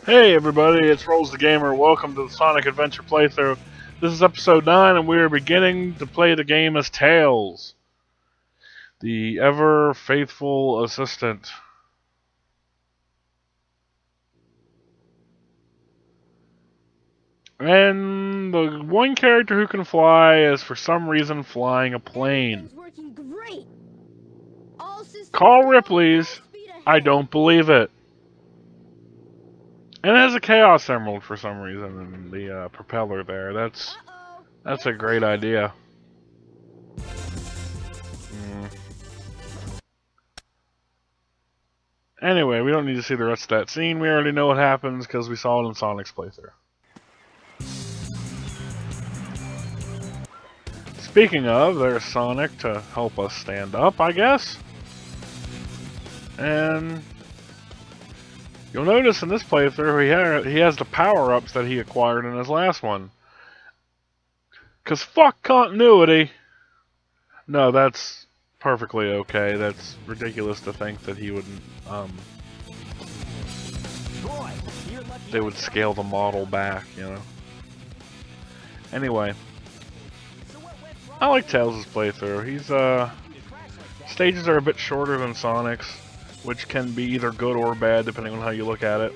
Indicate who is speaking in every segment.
Speaker 1: Hey everybody, it's Rolls the Gamer. Welcome to the Sonic Adventure playthrough. This is episode 9 and we are beginning to play the game as Tails, the ever faithful assistant. And the one character who can fly is for some reason flying a plane. Call Ripley's. I don't believe it. And it has a Chaos Emerald for some reason in the propeller there. That's a great idea. Anyway, we don't need to see the rest of that scene. We already know what happens because we saw it in Sonic's playthrough. Speaking of, there's Sonic to help us stand up, I guess. And you'll notice in this playthrough he has the power-ups that he acquired in his last one. Cause fuck continuity. No, that's perfectly okay. That's ridiculous to think that he wouldn't they would scale the model back, you know. Anyway, I like Tails' playthrough. He's stages are a bit shorter than Sonic's, which can be either good or bad depending on how you look at it.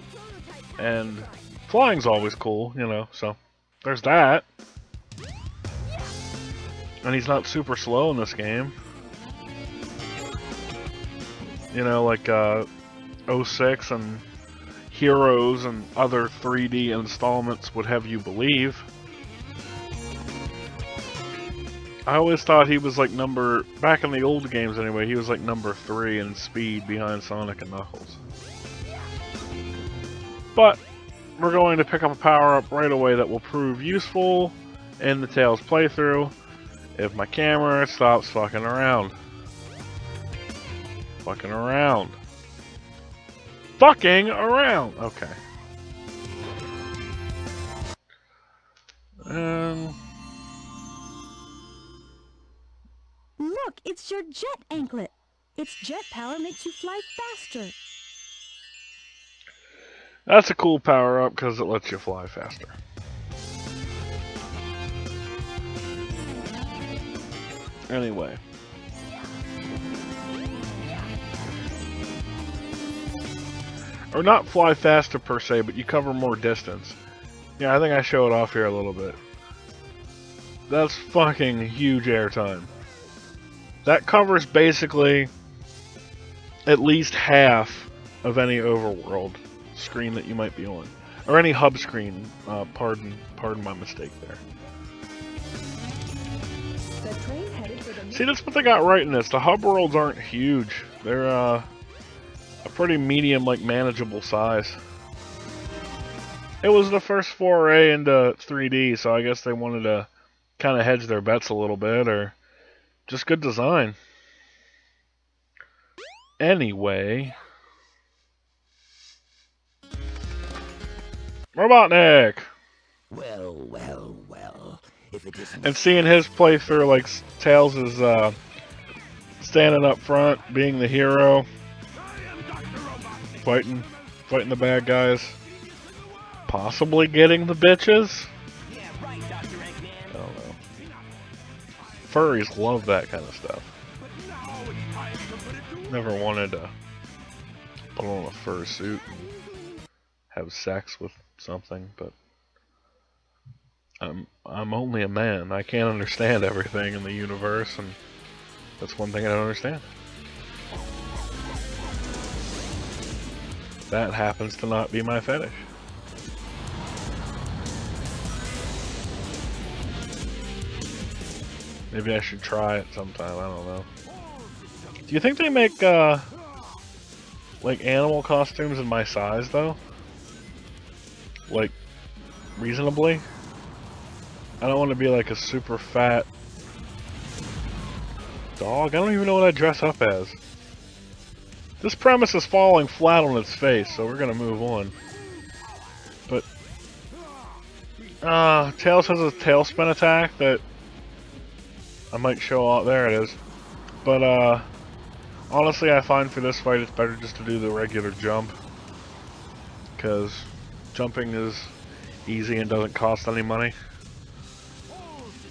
Speaker 1: And flying's always cool, you know, so there's that. And he's not super slow in this game. You know, like 06 and Heroes and other 3D installments would have you believe. I always thought he was like back in the old games anyway, he was like number 3 in speed behind Sonic and Knuckles. But we're going to pick up a power-up right away that will prove useful in the Tails playthrough if my camera stops fucking around. Fucking around. Fucking around! Okay.
Speaker 2: Look, it's your jet anklet. Its jet power makes you fly faster.
Speaker 1: That's a cool power-up because it lets you fly faster. Anyway. Or not fly faster per se, but you cover more distance. Yeah, I think I show it off here a little bit. That's fucking huge airtime. That covers basically at least half of any overworld screen that you might be on. Or any hub screen. Pardon my mistake there. See, that's what they got right in this. The hub worlds aren't huge. They're a pretty medium, like, manageable size. It was the first foray into 3D, so I guess they wanted to kind of hedge their bets a little bit, or just good design. Anyway. Robotnik!
Speaker 3: Well. If it isn't...
Speaker 1: And seeing his playthrough, like, Tails is standing up front, being the hero, fighting the bad guys, possibly getting the bitches. I don't know. Furries love that kind of stuff. Never wanted to put on a fursuit and have sex with something, but I'm only a man. I can't understand everything in the universe, and that's one thing I don't understand. That happens to not be my fetish. Maybe I should try it sometime, I don't know. Do you think they make, like, animal costumes in my size, though? Like, reasonably? I don't want to be like a super fat dog. I don't even know what I dress up as. This premise is falling flat on its face, so we're gonna move on. But Tails has a tailspin attack that I might show off. There it is. But honestly, I find for this fight it's better just to do the regular jump. because jumping is easy and doesn't cost any money,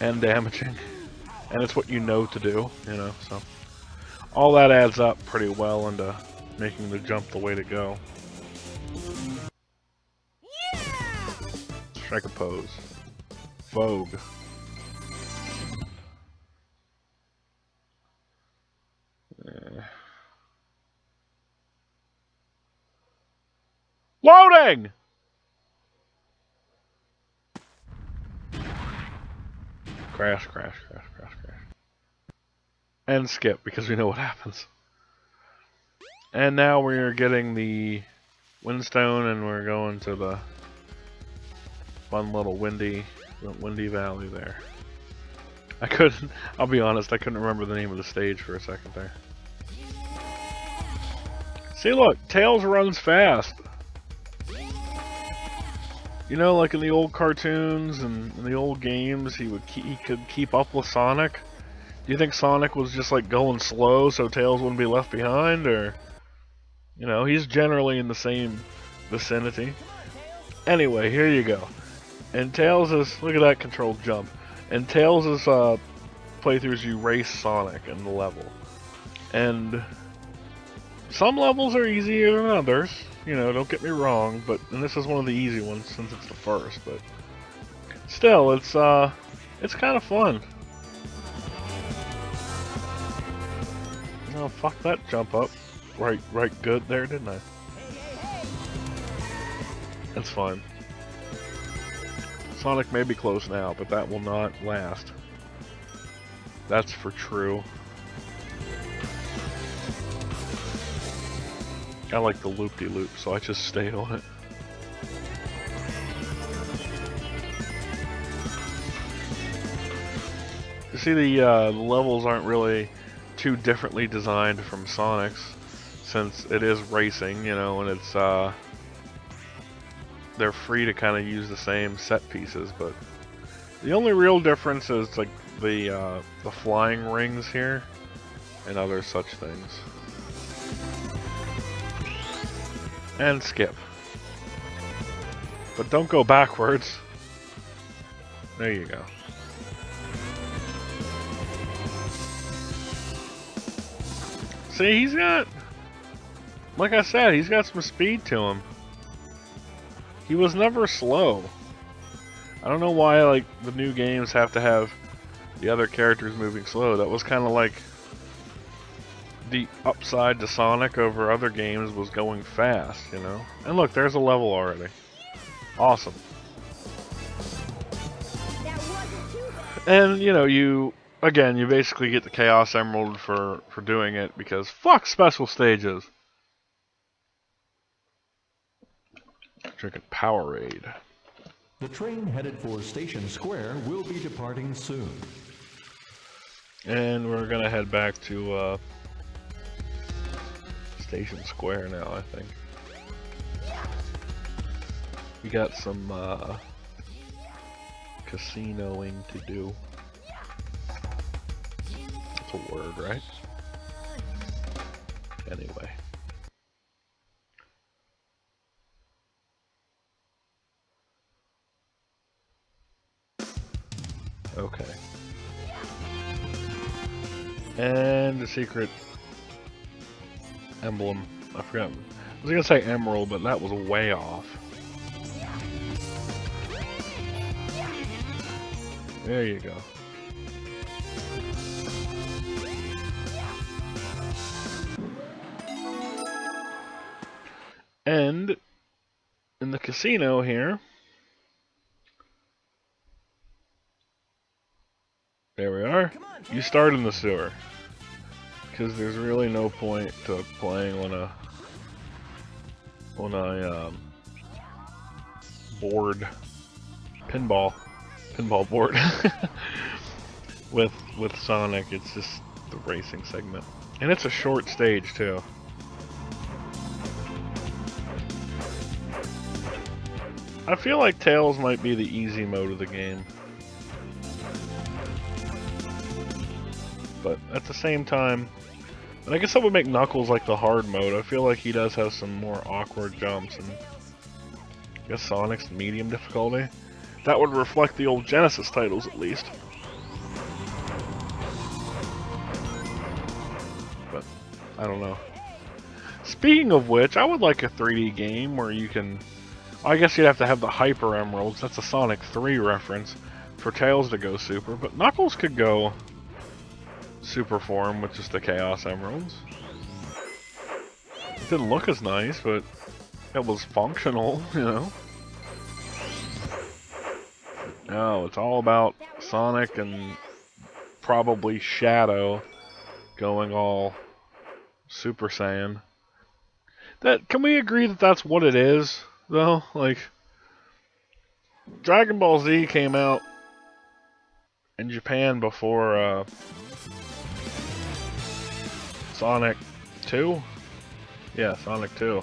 Speaker 1: and damaging, and it's what you know to do, you know, so all that adds up pretty well into making the jump the way to go. Strike a pose. Vogue. Loading! Crash, crash, crash, crash, crash. And skip, because we know what happens. And now we're getting the Windstone, and we're going to the fun little windy valley there. I'll be honest, I couldn't remember the name of the stage for a second there. See, look, Tails runs fast. You know, like in the old cartoons and in the old games, he could keep up with Sonic. Do you think Sonic was just like going slow so Tails wouldn't be left behind, or you know, he's generally in the same vicinity. Anyway, here you go. And Tails is, look at that controlled jump. And Tails is playthroughs you race Sonic in the level. And some levels are easier than others, you know, don't get me wrong, and this is one of the easy ones since it's the first, but still, it's kind of fun. Oh, fuck that jump up. Right good there, didn't I? That's fine. Sonic may be close now, but that will not last. That's for true. I like the loop-de-loop, so I just stayed on it. You see, the levels aren't really too differently designed from Sonic's, since it is racing, you know, and it's they're free to kind of use the same set pieces, but the only real difference is like the flying rings here and other such things. And skip. But don't go backwards. There you go. See, he's got, like I said, he's got some speed to him. He was never slow. I don't know why, like, the new games have to have the other characters moving slow. That was kind of like the upside to Sonic over other games was going fast, you know? And look, there's a level already. Awesome. And, you know, you basically get the Chaos Emerald for doing it, because fuck special stages. Drinking Powerade.
Speaker 3: The train headed for Station Square will be departing soon.
Speaker 1: And we're gonna head back to Station Square now, I think. We got some casinoing to do. That's a word, right? Anyway. Okay. And the secret emblem. I forgot. I was gonna say emerald, but that was way off. There you go. And in the casino here, there we are. You start in the sewer, because there's really no point to playing on a board, pinball board with Sonic. It's just the racing segment, and it's a short stage too. I feel like Tails might be the easy mode of the game. But at the same time, and I guess that would make Knuckles like the hard mode. I feel like he does have some more awkward jumps, and I guess Sonic's medium difficulty. That would reflect the old Genesis titles, at least. But, I don't know. Speaking of which, I would like a 3D game where you can... I guess you'd have to have the Hyper Emeralds. That's a Sonic 3 reference for Tails to go Super. But Knuckles could go Super form with just the Chaos Emeralds. It didn't look as nice, but it was functional, you know? No, it's all about Sonic and probably Shadow going all Super Saiyan. Can we agree that that's what it is, though? Like, Dragon Ball Z came out in Japan before Sonic 2? Yeah, Sonic 2.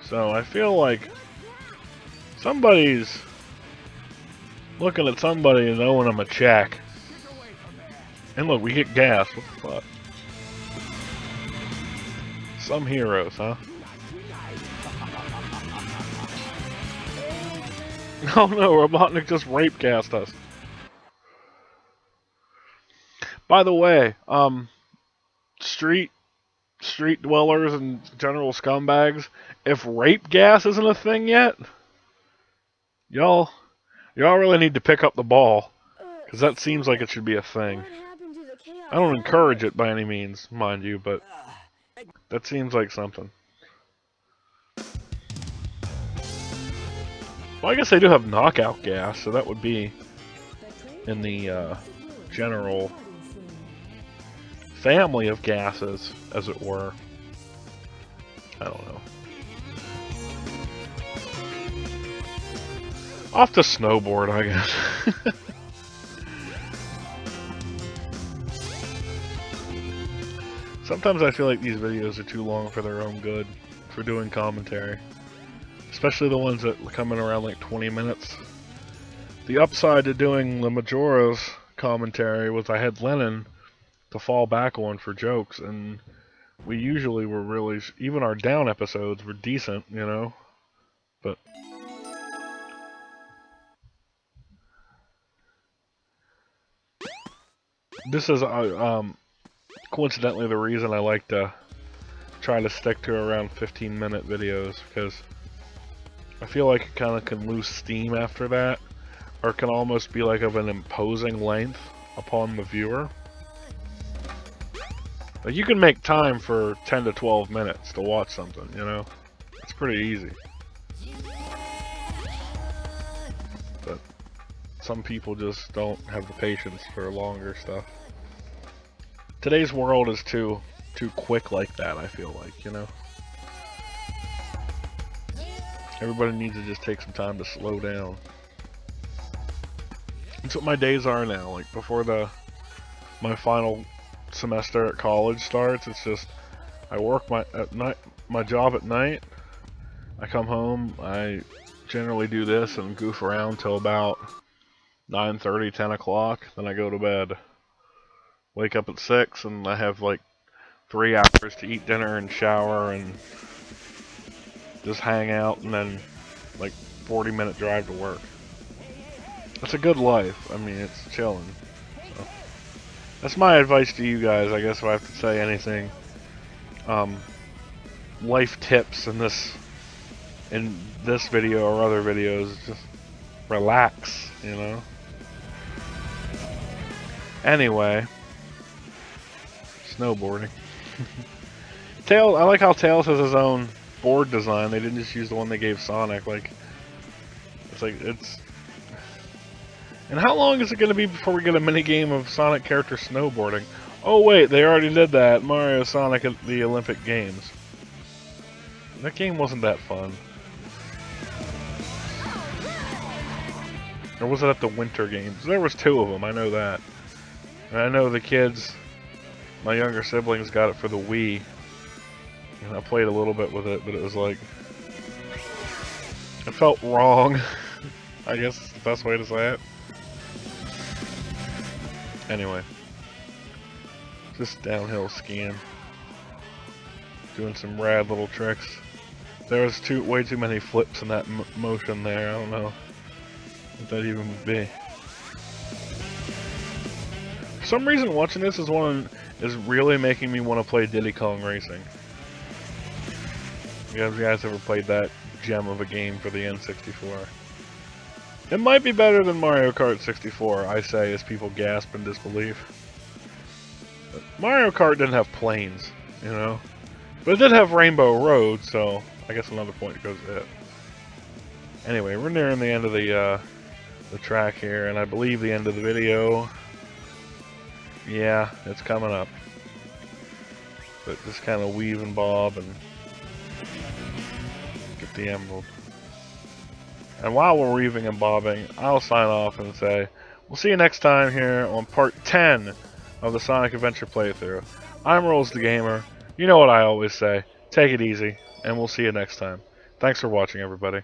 Speaker 1: So I feel like somebody's looking at somebody and owing them a check. And look, we get gas. What the fuck? Some heroes, huh? Oh no, Robotnik just rape gassed us. By the way, street dwellers and general scumbags, if rape gas isn't a thing yet, y'all really need to pick up the ball, because that seems like it should be a thing. I don't encourage it by any means, mind you, but that seems like something. Well, I guess they do have knockout gas, so that would be in the general family of gases, as it were. I don't know. Off to snowboard, I guess. Sometimes I feel like these videos are too long for their own good, for doing commentary. Especially the ones that come in around like 20 minutes. The upside to doing the Majora's commentary was I had Lennon to fall back on for jokes, and we usually were really, even our down episodes were decent, you know, but this is coincidentally the reason I like to try to stick to around 15-minute videos, because I feel like it kind of can lose steam after that, or it can almost be like of an imposing length upon the viewer. Like, you can make time for 10 to 12 minutes to watch something, you know? It's pretty easy. But some people just don't have the patience for longer stuff. Today's world is too quick like that, I feel like, you know? Everybody needs to just take some time to slow down. That's what my days are now. Like, before my final semester at college starts, it's just I work my job at night. I come home, I generally do this and goof around till about 9:30, 10 o'clock. Then I go to bed. Wake up at 6, and I have like 3 hours to eat dinner and shower and just hang out, and then like 40-minute drive to work. That's a good life. I mean, it's chilling. So that's my advice to you guys, I guess, if I have to say anything. Life tips in this video or other videos, just relax, you know. Anyway, snowboarding. Tails, I like how Tails has his own board design. They didn't just use the one they gave Sonic. Like, it's. And how long is it going to be before we get a mini game of Sonic character snowboarding? Oh wait, they already did that. Mario Sonic at the Olympic Games. That game wasn't that fun. Or was it at the Winter Games? There was 2 of them, I know that. And I know the kids, my younger siblings, got it for the Wii. And I played a little bit with it, but it was like, it felt wrong. I guess is the best way to say it. Anyway, just downhill skiing, doing some rad little tricks. There was way too many flips in that motion there. I don't know what that even would be. For some reason, watching this is really making me want to play Diddy Kong Racing. You guys ever played that gem of a game for the N64? It might be better than Mario Kart 64, I say, as people gasp in disbelief. But Mario Kart didn't have planes, you know? But it did have Rainbow Road, so I guess another point goes to it. Anyway, we're nearing the end of the track here, and I believe the end of the video. Yeah, it's coming up. But just kind of weave and bob and get the emerald. And while we're weaving and bobbing, I'll sign off and say, we'll see you next time here on part 10 of the Sonic Adventure playthrough. I'm Rolls the Gamer. You know what I always say, take it easy, and we'll see you next time. Thanks for watching, everybody.